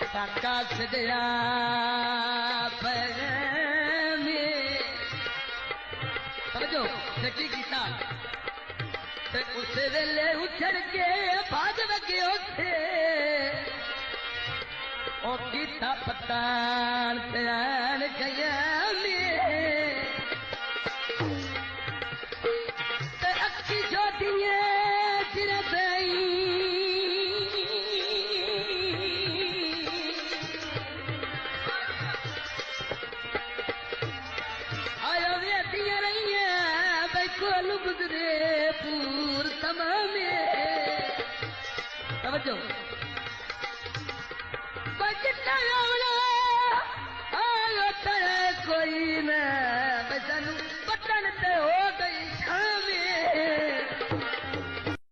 काका सजया समझो नकी गीता उस वेले उछड़ के भाज लगे उठे ओ गीता पतान प्यान गया अखी जो दिए चिर कोल गुजरे पूर तमामे समझो बचता